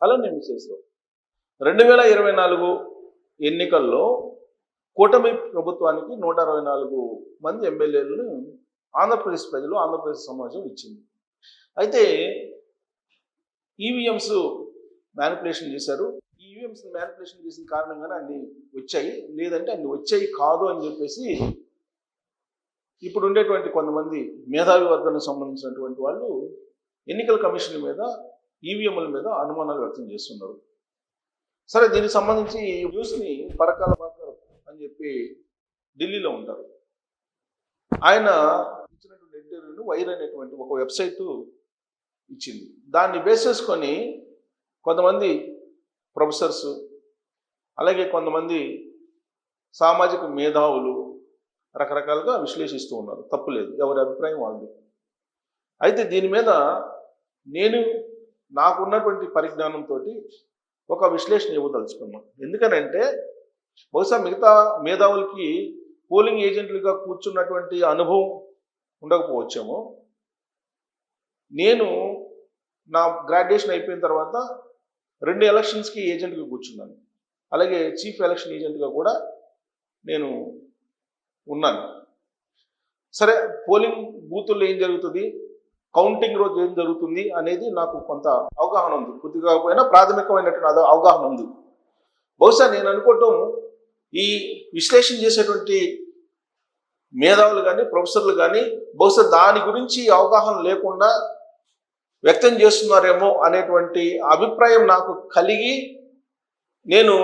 అలానే మిస్సెస్లో 2024 ఎన్నికల్లో కూటమి ప్రభుత్వానికి 164 మంది ఎమ్మెల్యేలను ఆంధ్రప్రదేశ్ ప్రజలు ఆంధ్రప్రదేశ్ సమాజం ఇచ్చింది. అయితే ఈవీఎంస్ మ్యానిపులేషన్ చేశారు. ఈ ఈవీఎంస్ మ్యానిపులేషన్ చేసిన కారణంగానే అన్ని వచ్చాయి, లేదంటే అన్ని వచ్చాయి కాదు అని చెప్పేసి ఇప్పుడు ఉండేటువంటి కొంతమంది మేధావి వర్గానికి సంబంధించినటువంటి వాళ్ళు ఎన్నికల కమిషన్ మీద ఈవీఎంల మీద అనుమానాలు వ్యక్తం చేస్తున్నారు. సరే, దీనికి సంబంధించి ఈ న్యూస్ని పరకాల భాస్కర్ అని చెప్పి ఢిల్లీలో ఉంటారు. ఆయన ఇచ్చినటువంటి ఇంటర్వ్యూను వైర్ అనేటువంటి ఒక వెబ్సైట్ ఇచ్చింది. దాన్ని బేస్ చేసుకొని కొంతమంది ప్రొఫెసర్స్, అలాగే కొంతమంది సామాజిక మేధావులు రకరకాలుగా విశ్లేషిస్తూ ఉన్నారు. తప్పులేదు, ఎవరి అభిప్రాయం వాళ్ళది. అయితే దీని మీద నేను నాకున్నటువంటి పరిజ్ఞానంతో ఒక విశ్లేషణ ఇవ్వదలుచుకున్నాను. ఎందుకనంటే బహుశా మిగతా మేధావులకి పోలింగ్ ఏజెంట్లుగా కూర్చున్నటువంటి అనుభవం ఉండకపోవచ్చేమో. నేను నా గ్రాడ్యుయేషన్ అయిపోయిన తర్వాత 2 ఎలక్షన్స్కి ఏజెంట్గా కూర్చున్నాను. అలాగే చీఫ్ ఎలక్షన్ ఏజెంట్గా కూడా నేను ఉన్నాను. సరే, పోలింగ్ బూతుల్లో ఏం జరుగుతుంది, కౌంటింగ్ రోజు ఏం జరుగుతుంది అనేది నాకు కొంత అవగాహన ఉంది. కొద్దిగా పోయినా ప్రాథమికమైనటువంటి అవగాహన ఉంది. బహుశా నేను అనుకోవటం ఈ విశ్లేషణ చేసేటువంటి మేధావులు కానీ ప్రొఫెసర్లు కానీ బహుశా దాని గురించి అవగాహన లేకుండా వ్యక్తం చేస్తున్నారేమో అనేటువంటి అభిప్రాయం నాకు కలిగి నేను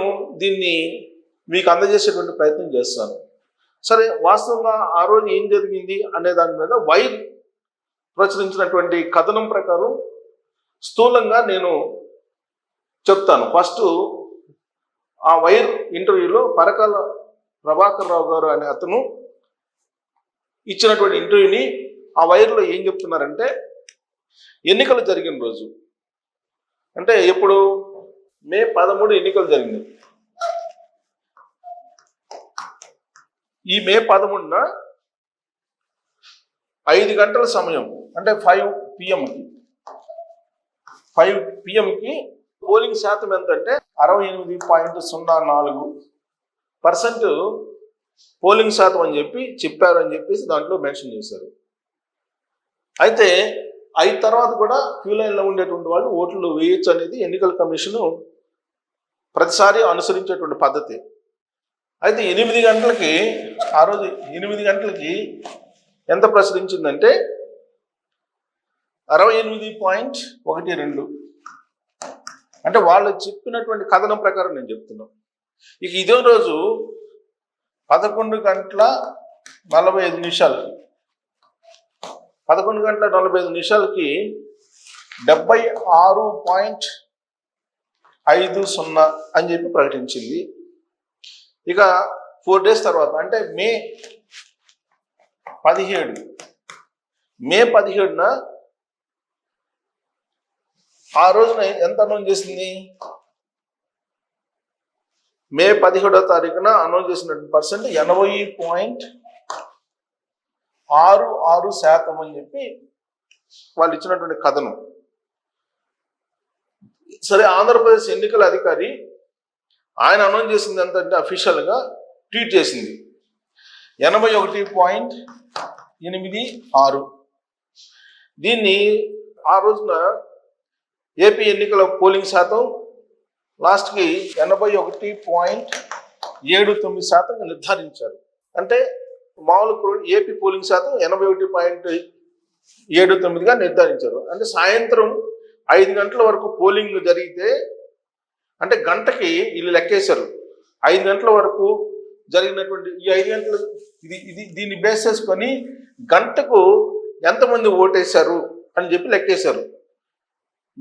దీన్ని మీకు అందజేసేటువంటి ప్రయత్నం చేస్తాను. సరే, వాస్తవంగా ఆ రోజు ఏం జరిగింది అనే దాని మీద వైర్ ప్రచురించినటువంటి కథనం ప్రకారం స్థూలంగా నేను చెప్తాను. ఫస్ట్ ఆ వైర్ ఇంటర్వ్యూలో పరకాల ప్రభాకర్ రావు గారు అనే అతను ఇచ్చినటువంటి ఇంటర్వ్యూని ఆ వైర్లో ఏం చెప్తున్నారంటే, ఎన్నికలు జరిగిన రోజు అంటే ఎప్పుడు మే 13 ఎన్నికలు జరిగింది. ఈ మే 13న 5 గంటల సమయం అంటే 5 PM పోలింగ్ శాతం ఎంతంటే 68.04% పోలింగ్ శాతం అని చెప్పారు అని చెప్పేసి దాంట్లో మెన్షన్ చేశారు. అయితే 5 తర్వాత కూడా క్యూ లైన్లో ఉండేటువంటి వాళ్ళు ఓట్లు వేయొచ్చు అనేది ఎన్నికల కమిషను ప్రతిసారి అనుసరించేటువంటి పద్ధతి. అయితే 8 గంటలకి ఆ రోజు 8 గంటలకి ఎంత ప్రచురించిందంటే 68.12. అంటే వాళ్ళు చెప్పినటువంటి కథనం ప్రకారం నేను చెప్తున్నాను. ఇక ఇదే రోజు 11:45 11:45కి 76.50 అని చెప్పి ప్రకటించింది. ఇక 4 డేస్ తర్వాత అంటే మే 17న ఆ రోజున ఎంత అనౌన్స్ చేసింది, మే 17వ తారీఖున అనౌన్స్ చేసినటువంటి పర్సెంట్ 80.66% అని చెప్పి వాళ్ళు ఇచ్చినటువంటి కథనం. సరే, ఆంధ్రప్రదేశ్ ఎన్నికల అధికారి ఆయన అనౌన్స్ చేసింది ఎంతంటే అఫీషియల్గా ట్వీట్ చేసింది 81.86. దీన్ని ఆ రోజున ఏపీ ఎన్నికల పోలింగ్ శాతం లాస్ట్కి 81.79% నిర్ధారించారు. అంటే మామూలు ఏపీ పోలింగ్ శాతం 81.79గా నిర్ధారించారు. అంటే సాయంత్రం 5 గంటల వరకు పోలింగ్ జరిగితే అంటే గంటకి వీళ్ళు లెక్కేశారు. 5 గంటల వరకు జరిగినటువంటి ఈ 5 గంటలు దీన్ని బేస్ చేసుకొని గంటకు ఎంతమంది ఓటేశారు అని చెప్పి లెక్కేశారు.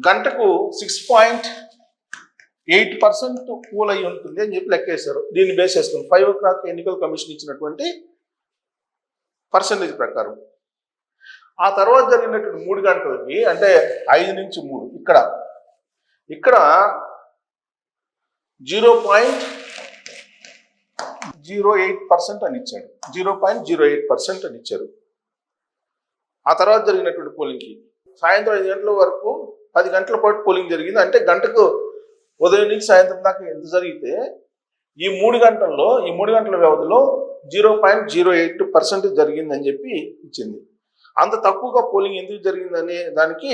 గంటకు 6.8% కూల్ అయి ఉంటుంది అని చెప్పి లెక్కేశారు. దీన్ని బేస్ చేసుకుని 5 o'clock ఎన్నికల కమిషన్ ఇచ్చినటువంటి పర్సంటేజ్ ప్రకారం. ఆ తర్వాత జరిగినటువంటి 3 గంటలకి అంటే 5 నుంచి 3 ఇక్కడ 0.08% అని ఇచ్చాడు. 0.08% అని ఇచ్చారు. ఆ తర్వాత జరిగినటువంటి పోలింగ్కి సాయంత్రం 5 గంటల వరకు 10 గంటల పాటు పోలింగ్ జరిగింది. అంటే గంటకు ఉదయం నుంచి సాయంత్రం దాకా ఎంత జరిగితే ఈ 3 గంటల వ్యవధిలో 0.08% జరిగిందని చెప్పి ఇచ్చింది. అంత తక్కువగా పోలింగ్ ఎందుకు జరిగిందనే దానికి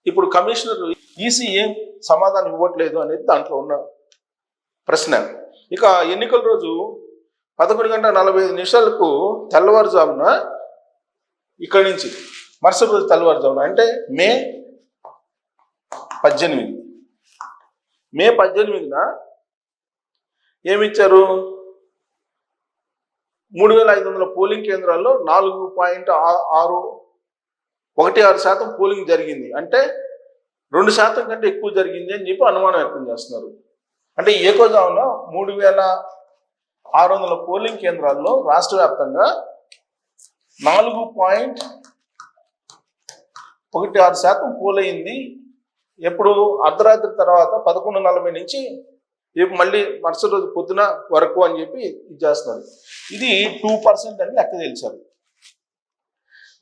ఇప్పుడు కమిషనర్ ఈసీ ఏం సమాధానం ఇవ్వట్లేదు అనేది దాంట్లో ఉన్న ప్రశ్న. ఇక ఎన్నికల రోజు 11:45 తెల్లవారుజామున ఇక్కడి నుంచి మరుసటి రోజు తెల్లవారుజామున అంటే మే 18న ఏమిచ్చారు? 3,500 పోలింగ్ కేంద్రాల్లో 4.16% పోలింగ్ జరిగింది. అంటే 2% కంటే ఎక్కువ జరిగింది అని చెప్పి అనుమానం వ్యక్తం చేస్తున్నారు. అంటే ఏకోజామున 3,600 పోలింగ్ కేంద్రాల్లో రాష్ట్ర వ్యాప్తంగా 4.16% పోలైంది. ఎప్పుడు? అర్ధరాత్రి తర్వాత 11:40 నుంచి మళ్ళీ మరుసటి రోజు పొద్దున వరకు అని చెప్పి ఇది చేస్తున్నారు. ఇది 2% అని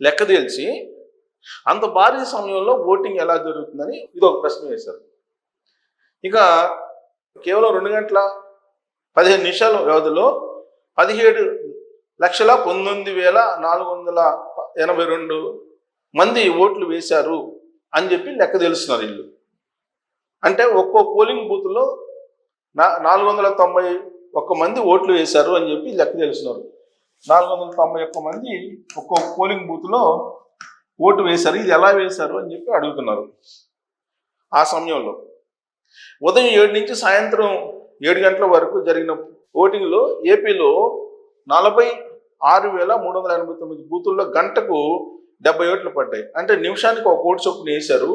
లెక్క తేల్చి అంత భారీ సమయంలో ఓటింగ్ ఎలా జరుగుతుందని ఇది ఒక ప్రశ్న వేశారు. ఇక కేవలం 2:15 వ్యవధిలో 17,19,482 మంది ఓట్లు వేశారు అని చెప్పి లెక్క తెలుస్తున్నారు వీళ్ళు. అంటే ఒక్కో పోలింగ్ బూత్లో 491 మంది ఓట్లు వేశారు అని చెప్పి లెక్క తెలుస్తున్నారు. 491 మంది ఒక్కో పోలింగ్ బూత్లో ఓటు వేశారు. ఇది ఎలా వేశారు అని చెప్పి అడుగుతున్నారు. ఆ సమయంలో ఉదయం 7 నుంచి సాయంత్రం 7 గంటల వరకు జరిగిన ఓటింగ్లో ఏపీలో 46,389 బూతుల్లో గంటకు 70 ఓట్లు పడ్డాయి. అంటే నిమిషానికి ఒక ఓటు చొప్పున వేశారు.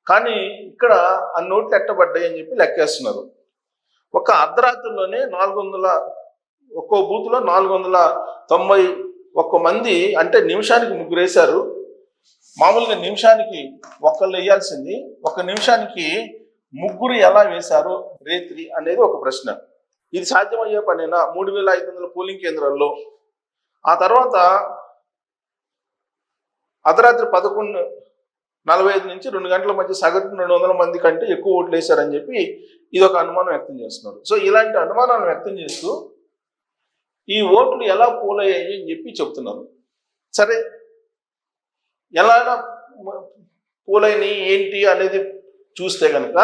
కానీ ఇక్కడ అన్ని ఓట్లు ఎట్టబడ్డాయి అని చెప్పి లెక్కేస్తున్నారు. ఒక అర్ధరాత్రిలోనే 400 ఒక్కో బూత్లో 491 మంది, అంటే నిమిషానికి 3 వేశారు. మామూలుగా నిమిషానికి ఒకళ్ళు వేయాల్సింది, 1 నిమిషానికి 3 ఎలా వేశారు రేత్రి అనేది ఒక ప్రశ్న. ఇది సాధ్యమయ్యే పనేనా 3,500 పోలింగ్ కేంద్రాల్లో? ఆ తర్వాత అర్ధరాత్రి 11:45 నుంచి 2 గంటల మధ్య సగటున 200 మంది కంటే ఎక్కువ ఓట్లు వేశారని చెప్పి ఇది ఒక అనుమానం వ్యక్తం చేస్తున్నారు. సో ఇలాంటి అనుమానాలను వ్యక్తం చేస్తూ ఈ ఓట్లు ఎలా పోలయ్యాయి అని చెప్పి చెప్తున్నారు. సరే, ఎలా పోలైనవి ఏంటి అనేది చూస్తే కనుక,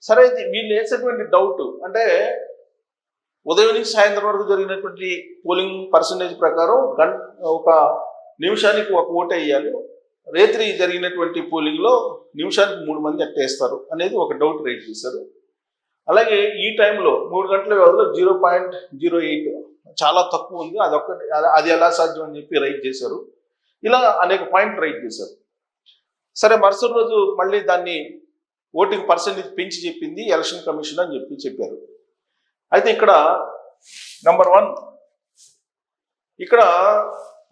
సరే వీళ్ళు వేసేటువంటి డౌట్ అంటే ఉదయం నుంచి సాయంత్రం వరకు జరిగినటువంటి పోలింగ్ పర్సంటేజ్ ప్రకారం ఒక నిమిషానికి 1 ఓటు వేయాలి. రేత్రి జరిగినటువంటి పోలింగ్లో నిమిషానికి 3 మంది ఎట్టేస్తారు అనేది ఒక డౌట్ రైట్ చేశారు. అలాగే ఈ టైంలో 3 గంటల వ్యవధిలో 0.08 చాలా తక్కువ ఉంది, అది ఎలా సాధ్యం అని చెప్పి రైట్ చేశారు. ఇలా అనేక పాయింట్లు రైట్ చేశారు. సరే, మరుసటి రోజు మళ్ళీ దాన్ని ఓటింగ్ పర్సంటేజ్ పెంచి చెప్పింది ఎలక్షన్ కమిషన్ అని చెప్పారు. అయితే ఇక్కడ నెంబర్ 1, ఇక్కడ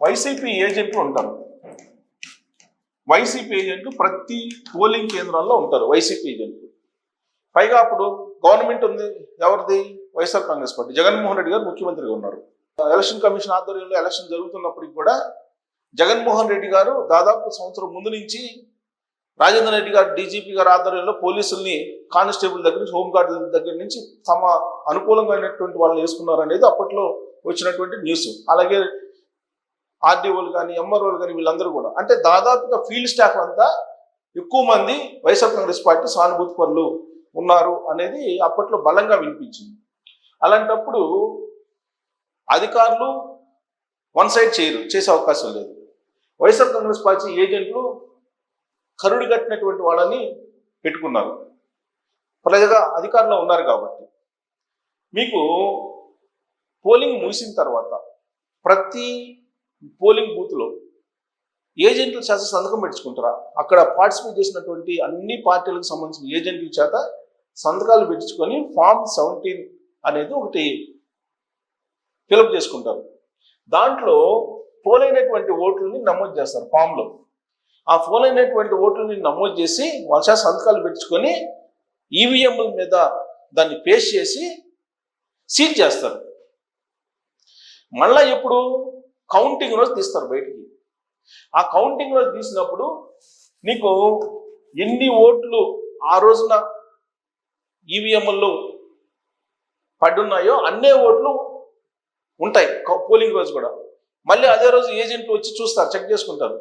వైసీపీ ఏజెంట్లు ఉంటారు. వైసీపీ ఏజెంట్లు ప్రతి పోలింగ్ కేంద్రాల్లో ఉంటారు. వైసీపీ ఏజెంట్లు పైగా అప్పుడు గవర్నమెంట్ ఉంది ఎవరిది? వైఎస్ఆర్ కాంగ్రెస్ పార్టీ. జగన్మోహన్ రెడ్డి గారు ముఖ్యమంత్రిగా ఉన్నారు. ఎలక్షన్ కమిషన్ ఆధ్వర్యంలో ఎలక్షన్ జరుగుతున్నప్పటికి కూడా జగన్మోహన్ రెడ్డి గారు దాదాపు సంవత్సరం ముందు నుంచి రాజేంద్ర రెడ్డి గారు డీజీపీ గారు ఆధ్వర్యంలో పోలీసుల్ని కానిస్టేబుల్ దగ్గర నుంచి, హోంగార్డుల దగ్గర నుంచి తమ అనుకూలంగానటువంటి వాళ్ళు వేసుకున్నారు అనేది అప్పట్లో వచ్చినటువంటి న్యూస్. అలాగే ఆర్డీఓలు కానీ, ఎంఆర్ఓలు కానీ, వీళ్ళందరూ కూడా, అంటే దాదాపుగా ఫీల్డ్ స్టాఫ్ అంతా ఎక్కువ మంది వైఎస్ఆర్ కాంగ్రెస్ పార్టీ సానుభూతి పరులు ఉన్నారు అనేది అప్పట్లో బలంగా వినిపించింది. అలాంటప్పుడు అధికారులు వన్ సైడ్ చేసే అవకాశం లేదు. వైఎస్ఆర్ కాంగ్రెస్ పార్టీ ఏజెంట్లు కరుడు కట్టినటువంటి వాళ్ళని పెట్టుకున్నారు. ప్రజగా అధికారంలో ఉన్నారు కాబట్టి మీకు పోలింగ్ ముగిసిన తర్వాత ప్రతి పోలింగ్ బూత్లో ఏజెంట్ల చేత సంతకం పెట్టించుకుంటారా? అక్కడ పార్టిసిపేట్ చేసినటువంటి అన్ని పార్టీలకు సంబంధించిన ఏజెంట్ల చేత సంతకాలు పెట్టించుకొని ఫామ్ 17 అనేది ఒకటి ఫిలప్ చేసుకుంటారు. దాంట్లో పోలైనటువంటి ఓట్లని నమోదు చేస్తారు ఫామ్లో. ఆ పోలైనటువంటి ఓట్లని నమోదు చేసి వాళ్ళ చేత సంతకాలు పెట్టించుకొని ఈవీఎంల మీద దాన్ని పేస్ట్ చేసి సీల్ చేస్తారు. మళ్ళా ఎప్పుడు? కౌంటింగ్ రోజు తీస్తారు బయటికి. ఆ కౌంటింగ్ రోజు తీసినప్పుడు నీకు ఎన్ని ఓట్లు ఆ రోజున ఈవీఎంల్లో పడున్నాయో అన్నే ఓట్లు ఉంటాయి పోలింగ్ రోజు కూడా. మళ్ళీ అదే రోజు ఏజెంట్లు వచ్చి చూస్తారు, చెక్ చేసుకుంటారు,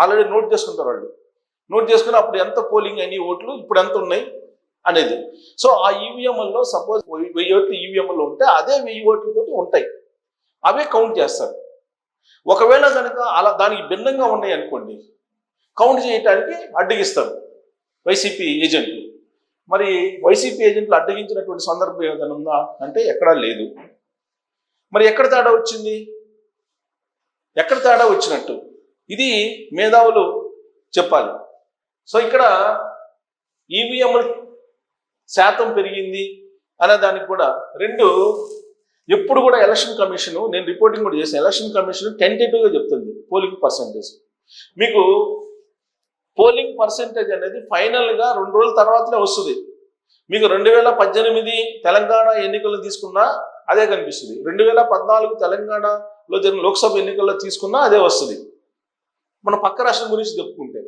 ఆల్రెడీ నోట్ చేసుకుంటారు వాళ్ళు. నోట్ చేసుకుని అప్పుడు ఎంత పోలింగ్ అయిన ఓట్లు ఇప్పుడు ఎంత ఉన్నాయి అనేది. సో ఆ ఈవీఎంల్లో సపోజ్ 1000 ఓట్లు ఈవీఎంలో ఉంటే అదే 1000 ఓట్లతోటి ఉంటాయి, అవే కౌంట్ చేస్తారు. ఒకవేళ కనుక అలా దానికి భిన్నంగా ఉన్నాయి అనుకోండి, కౌంట్ చేయడానికి అడ్డగిస్తారు వైసీపీ ఏజెంట్లు. మరి వైసీపీ ఏజెంట్లు అడ్డగించినటువంటి సందర్భం ఏదైనా ఉందా అంటే ఎక్కడా లేదు. మరి ఎక్కడ తేడా వచ్చింది? ఎక్కడ తేడా వచ్చినట్టు ఇది మేధావులు చెప్పాలి. సో ఇక్కడ ఈవీఎం శాతం పెరిగింది అనే దానికి కూడా ఎప్పుడు కూడా ఎలక్షన్ కమిషన్, నేను రిపోర్టింగ్ కూడా చేశాను, ఎలక్షన్ కమిషన్ టెంటేటివ్గా చెప్తుంది పోలింగ్ పర్సంటేజ్. మీకు పోలింగ్ పర్సంటేజ్ అనేది ఫైనల్గా 2 రోజుల తర్వాతనే వస్తుంది. మీకు 2018 తెలంగాణ ఎన్నికలు తీసుకున్నా అదే కనిపిస్తుంది, 2014 తెలంగాణలో జరిగిన లోక్సభ ఎన్నికల్లో తీసుకున్నా అదే వస్తుంది, మన పక్క రాష్ట్రం గురించి చెప్పుకుంటే.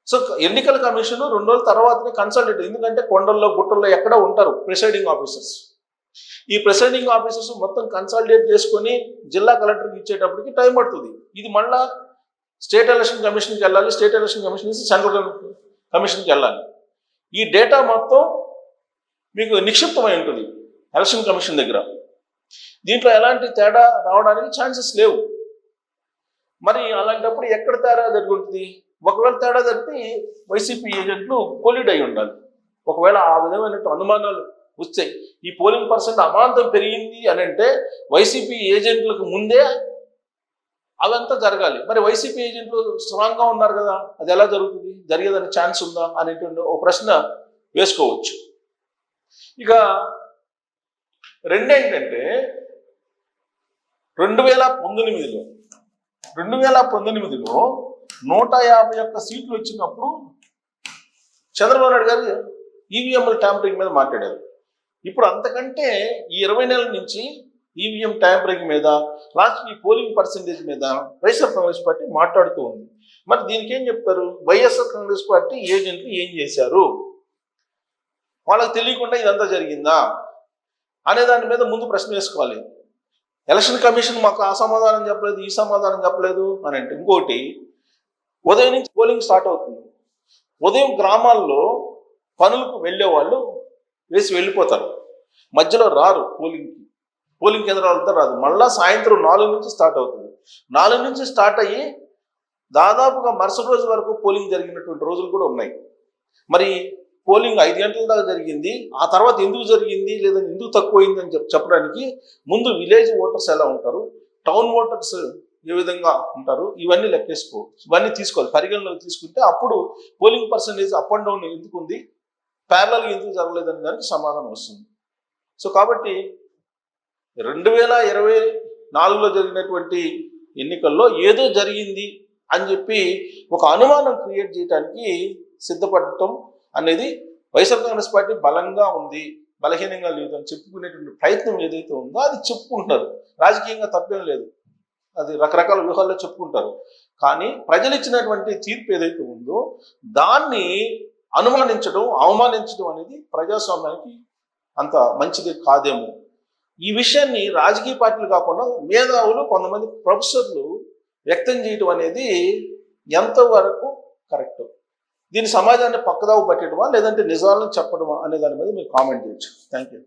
సో ఎన్నికల కమిషన్ 2 రోజుల తర్వాతనే కన్సల్టేట్, ఎందుకంటే కొండల్లో గుట్టల్లో ఎక్కడ ఉంటారు ప్రిసైడింగ్ ఆఫీసర్స్. ఈ ప్రిసైడింగ్ ఆఫీసర్స్ మొత్తం కన్సల్టేట్ చేసుకొని జిల్లా కలెక్టర్కి ఇచ్చేటప్పటికి టైం పడుతుంది. ఇది మళ్ళా స్టేట్ ఎలక్షన్ కమిషన్కి వెళ్ళాలి, స్టేట్ ఎలక్షన్ కమిషన్ నుంచి సెంట్రల్ కమిషన్కి వెళ్ళాలి. ఈ డేటా మొత్తం మీకు నిక్షిప్తమై ఉంటుంది ఎలక్షన్ కమిషన్ దగ్గర. దీంట్లో ఎలాంటి తేడా రావడానికి ఛాన్సెస్ లేవు. మరి అలాంటప్పుడు ఎక్కడ తేడా జరుగుతుంది? ఒకవేళ తేడా జరిగితే వైసీపీ ఏజెంట్లు కొలిడ్ అయి ఉండాలి. ఒకవేళ ఆ విధమైన అనుమానాలు వస్తాయి, ఈ పోలింగ్ పర్సెంట్ అమాంతం పెరిగింది అని అంటే వైసీపీ ఏజెంట్లకు ముందే అవంతా జరగాలి. మరి వైసీపీ ఏజెంట్లు స్ట్రాంగ్గా ఉన్నారు కదా, అది ఎలా జరుగుతుంది? జరిగేదని ఛాన్స్ ఉందా అనేటువంటి ఒక ప్రశ్న వేసుకోవచ్చు. ఇక రెండేంటంటే 2019లో 151 సీట్లు వచ్చినప్పుడు చంద్రబాబు నాయుడు గారు ఈవీఎంల ట్యాంపరింగ్ మీద మాట్లాడారు. ఇప్పుడు అంతకంటే ఈ 20 నెలల నుంచి ఈవీఎం ట్యాంపరింగ్ మీద, లాస్ట్ ఈ పోలింగ్ పర్సంటేజ్ మీద వైఎస్ఆర్ కాంగ్రెస్ పార్టీ మాట్లాడుతూ ఉంది. మరి దీనికి ఏం చెప్తారు? వైఎస్ఆర్ కాంగ్రెస్ పార్టీ ఏజెంట్లు ఏం చేశారు, వాళ్ళకి తెలియకుండా ఇదంతా జరిగిందా అనే దాని మీద ముందు ప్రశ్న వేసుకోవాలి. ఎలక్షన్ కమిషన్ మాకు ఆ సమాధానం చెప్పలేదు, ఈ సమాధానం చెప్పలేదు అని అంటే, ఇంకోటి ఉదయం నుంచి పోలింగ్ స్టార్ట్ అవుతుంది. ఉదయం గ్రామాల్లో పనులకు వెళ్ళే వాళ్ళు వేసి వెళ్ళిపోతారు, మధ్యలో రారు పోలింగ్ కేంద్రాలతో రాదు. మళ్ళా సాయంత్రం 4 నుంచి స్టార్ట్ అవుతుంది. 4 నుంచి స్టార్ట్ అయ్యి దాదాపుగా మరుసటి రోజు వరకు పోలింగ్ జరిగినటువంటి రోజులు కూడా ఉన్నాయి. మరి పోలింగ్ 5 గంటల దాకా జరిగింది, ఆ తర్వాత ఎందుకు జరిగింది లేదా ఎందుకు తక్కువైంది అని చెప్పడానికి ముందు విలేజ్ ఓటర్స్ ఎలా ఉంటారు, టౌన్ ఓటర్స్ ఏ విధంగా ఉంటారు, ఇవన్నీ ఇవన్నీ తీసుకోవాలి, పరిగణలోకి తీసుకుంటే అప్పుడు polling percentage up and down ఎందుకు ఉంది, ప్యారలల్ ఎందుకు జరగలేదని దానికి సమాధానం వస్తుంది. సో కాబట్టి 2024లో జరిగినటువంటి ఎన్నికల్లో ఏదో జరిగింది అని చెప్పి ఒక అనుమానం క్రియేట్ చేయడానికి సిద్ధపడటం అనేది వైఎస్ఆర్ కాంగ్రెస్ పార్టీ బలంగా ఉంది, బలహీనంగా లేదు అని చెప్పుకునేటువంటి ప్రయత్నం ఏదైతే ఉందో అది చెప్పుకుంటారు. రాజకీయంగా తప్పేం లేదు, అది రకరకాల వ్యూహాల్లో చెప్పుకుంటారు. కానీ ప్రజలు ఇచ్చినటువంటి తీర్పు ఏదైతే ఉందో దాన్ని అనుమానించడం, అవమానించడం అనేది ప్రజాస్వామ్యానికి అంత మంచిది కాదేమో. ఈ విషయాన్ని రాజకీయ పార్టీలు కాకుండా మేధావులు, కొంతమంది ప్రొఫెసర్లు వ్యక్తం చేయడం అనేది ఎంతవరకు కరెక్ట్, దీని సమాజాన్ని పక్కదావు పట్టడమా లేదంటే నిజాలను చెప్పడమా అనే దాని మీద మీరు కామెంట్ చేయొచ్చు. Thank you.